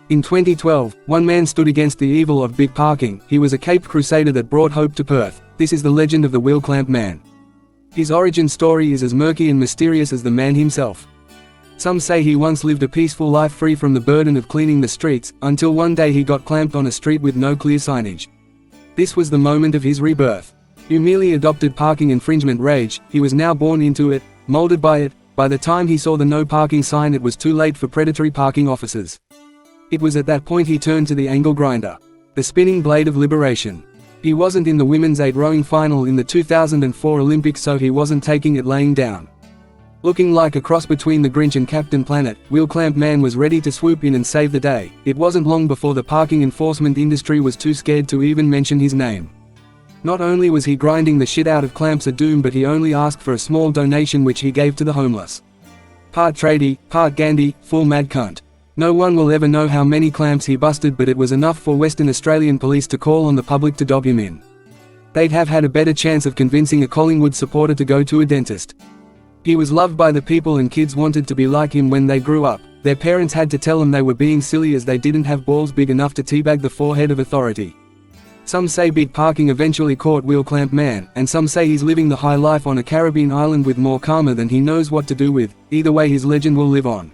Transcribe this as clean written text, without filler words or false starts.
In 2012, one man stood against the evil of big parking. He was a caped crusader that brought hope to Perth. This is the legend of the wheel clamp man. His origin story is as murky and mysterious as the man himself. Some say he once lived a peaceful life free from the burden of cleaning the streets, until one day he got clamped on a street with no clear signage. This was the moment of his rebirth. He merely adopted parking infringement rage. He was now born into it, molded by it. By the time he saw the no parking sign, it was too late for predatory parking officers. It was at that point he turned to the angle grinder, the spinning blade of liberation. He wasn't in the women's 8 rowing final in the 2004 Olympics, so he wasn't taking it laying down. Looking like a cross between the Grinch and Captain Planet, Wheel Clamp Man was ready to swoop in and save the day. It wasn't long before the parking enforcement industry was too scared to even mention his name. Not only was he grinding the shit out of clamps at doom, but he only asked for a small donation which he gave to the homeless. Part tradie, part Gandhi, full mad cunt. No one will ever know how many clamps he busted, but it was enough for Western Australian police to call on the public to dob him in. They'd have had a better chance of convincing a Collingwood supporter to go to a dentist. He was loved by the people and kids wanted to be like him when they grew up. Their parents had to tell them they were being silly as they didn't have balls big enough to teabag the forehead of authority. Some say big parking eventually caught Wheel Clamp Man, and some say he's living the high life on a Caribbean island with more karma than he knows what to do with. Either way, his legend will live on.